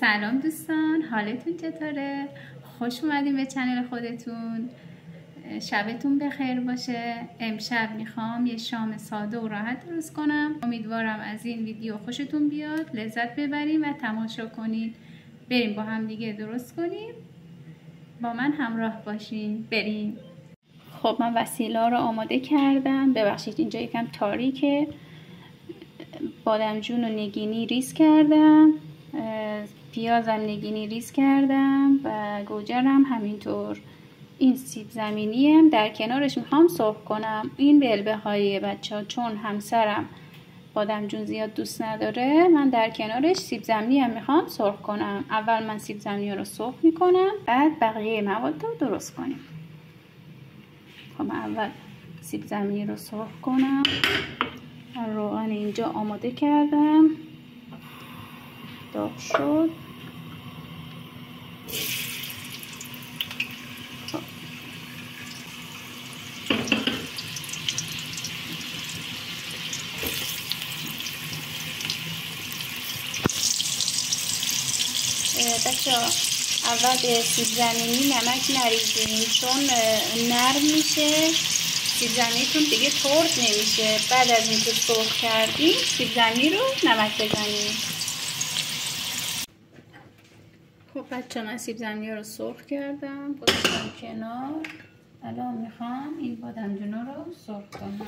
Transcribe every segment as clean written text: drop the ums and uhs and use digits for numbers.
سلام دوستان، حالتون چطوره؟ خوش اومدین به چنل خودتون. شبتون بخیر باشه. امشب میخوام یه شام ساده و راحت درست کنم. امیدوارم از این ویدیو خوشتون بیاد، لذت ببریم و تماشا کنید. بریم با هم دیگه درست کنیم. با من همراه باشین. بریم. خب من وسیله رو آماده کردم. ببخشید اینجا یکم تاریکه. بادمجون و نگینی ریز کردم، پیازم نگینی ریز کردم و گوجرم همینطور. این سیب زمینیم در کنارش میخوام سرخ کنم. این بلبه های بچه، چون همسرم بادمجون زیاد دوست نداره، من در کنارش سیب زمینی هم میخوام سرخ کنم. اول من سیب زمینی رو سرخ میکنم، بعد بقیه مواد رو درست کنیم. خب من اول سیب زمینی رو سرخ کنم. روغن اینجا آماده کردم، داغ شد. بچه اول به سیب زمینی نمک نریزین، چون نرم میشه سیب زمینیتون، دیگه ترد نمیشه. بعد از اینکه سرخ کردیم سیب زمینی رو نمک بزنیم. خب بچه من سیب زمینی رو سرخ کردم، گذاشتم کنار. الان میخوام این بادمجون رو سرخ کنم.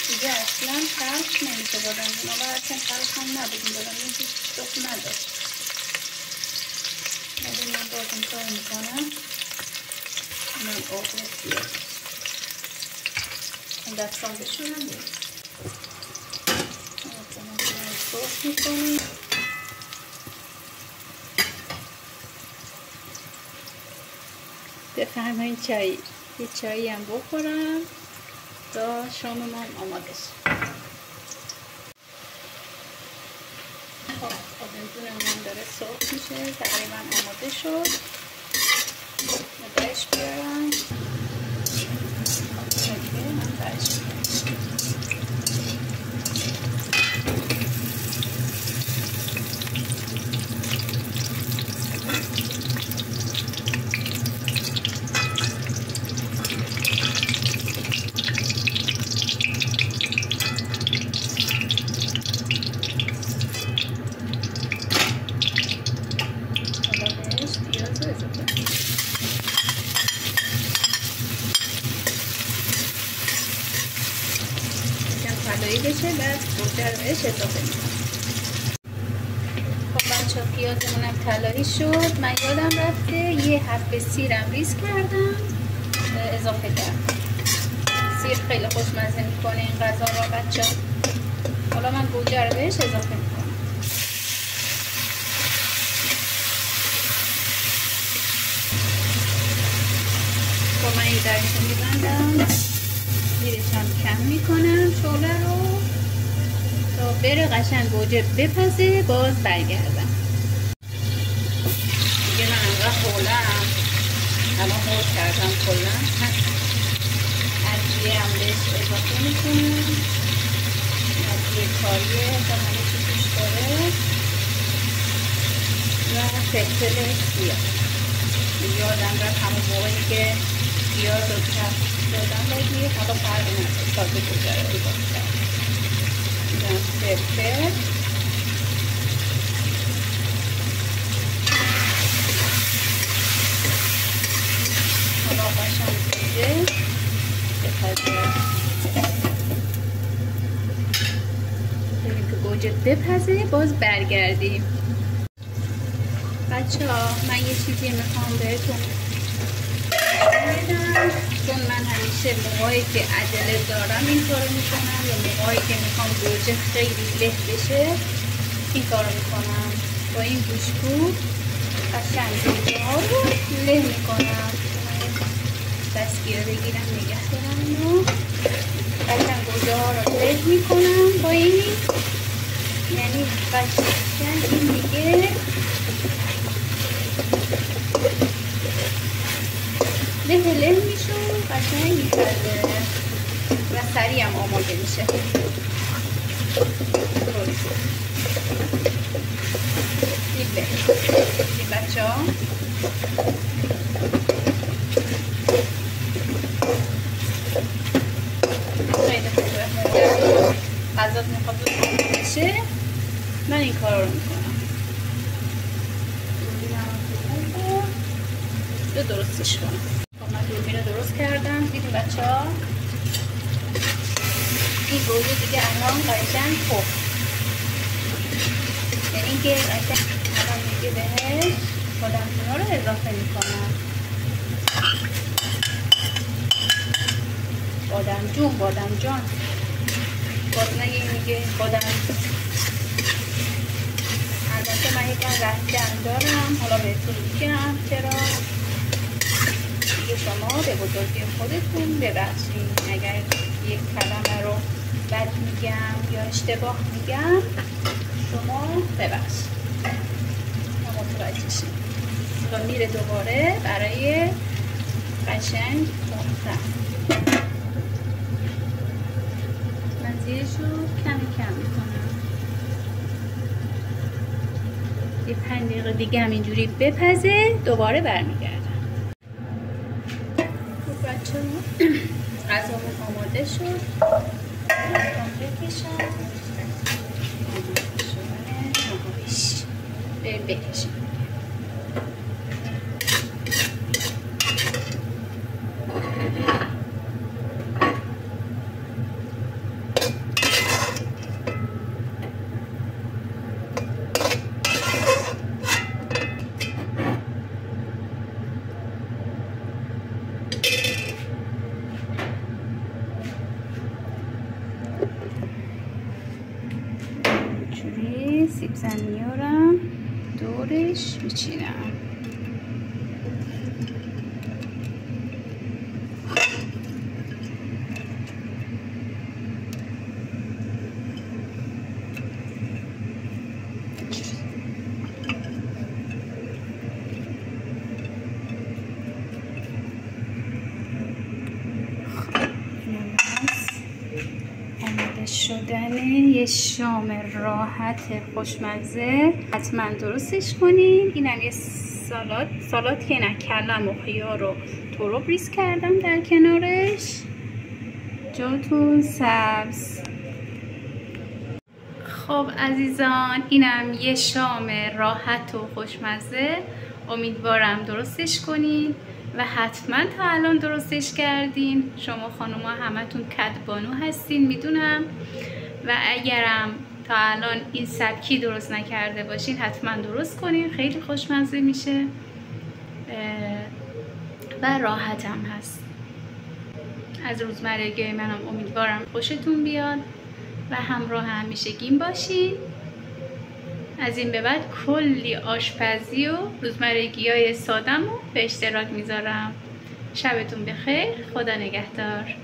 دیگه اصلا تلخ نمیشه بادمجون، اما اصلا تلخ هم نبود. این بادمجون هیچ تخم نداشت. من باز این کار میکنم. من آقلت بیاد این دستان بشونم بیاد. من سرخ میکنیم. بفرمایید چایی. یه چایی هم بخورم تا شام من آماده شد. خب بادمجون من داره سرخ میشه، تقریبا آماده شد. نگهش بیارم. من برش بیارم. طلایی بشه، بعد گوجه رو بهش اضافه میکنم. خب بچه پیازمونم طلایی شد. من یادم رفته یه حب سیرم ریز کردم اضافه کردم. سیر خیلی خوشمزه میکنه این غذا را بچه. حالا من گوجه رو بهش اضافه میکنم. خب من این درشو میبندم، زیرش هم کم میکنم شعله رو تا بره قشنگ گوجه بپزه. باز برگردم. دیگه من انقدر حولم الان حول کردم کلا. ادویه هم بهش اضافه میکنم. ادویه کاریه تا همه چی توش داره و فلفل سیاه. یادم رفت همون موقعی که پیاز رو دادم باید حالا فرق نمیشه. تازه گوجه رو اضافه کردم. فلفل حالا قشنگ گوجه بپزه. بریم که گوجه بپزه باز برگردیم. بچه ها من یه چیزی میخوام بهتون بدم. چون من همیشه موقعی که عجله دارم این کارو میکنم یا موقعی که میخوام گوجه خیلی له بشه این کارو میکنم. با این بوشکوب قشنگ گوجه ها رو له میکنم. دستگیره بگیرم نگه دارم اینو. قشنگ گوجه ها رو له میکنم با این، یعنی قشنگ این دیگه له میشه و قشنگ میپزه و سریع هم آماده میشه. این بچه ها خیلی خوبه. غذات میخواد آماده بشه من این کار رو میکنم. درستش کنم. من دوربین رو درست کردم. دیدیم بچه ها این گوجه دیگه الان قشنگ خوب، یعنی که قشنگ الان دیگه بهش بادمجونا رو اضافه میکنم. بادمجان باز نگه میگه بادم. البته من یکم رهکن دارم، حالا بهتون میگم چرا. شما به بزرگی خودتون ببخشید اگر یک کلمه رو بد میگم یا اشتباه میگم، شما ببخشید متوجه شید. و میره دوباره برای قشنگ پختن. من زیرشو کم میکنم. یه 5 دقیقه دیگه هم اینجوری بپزه دوباره برمیگردم. غذامون آماده شد. بکشم بریم بکشم. سیب زمینیارم دورش میچینم. شدن یه شام راحت خوشمزه حتما درستش کنین. اینم یه سالاد که نه، کلم و خیار و ترب ریز کردم در کنارش، جاتون سبز. خب عزیزان، اینم یه شام راحت و خوشمزه. امیدوارم درستش کنین و حتما تا الان درستش کردین. شما خانوما همتون کدبانو هستین میدونم، و اگرم تا الان این سبکی درست نکرده باشین حتما درست کنین. خیلی خوشمزه میشه و راحت هم هست. از روزمرگی منم امیدوارم خوشتون بیاد و همراه همیشگیم باشین. از این به بعد کلی آشپزی و روزمرگی‌های ساده‌مو به اشتراک میذارم. شبتون بخیر. خدا نگهدار.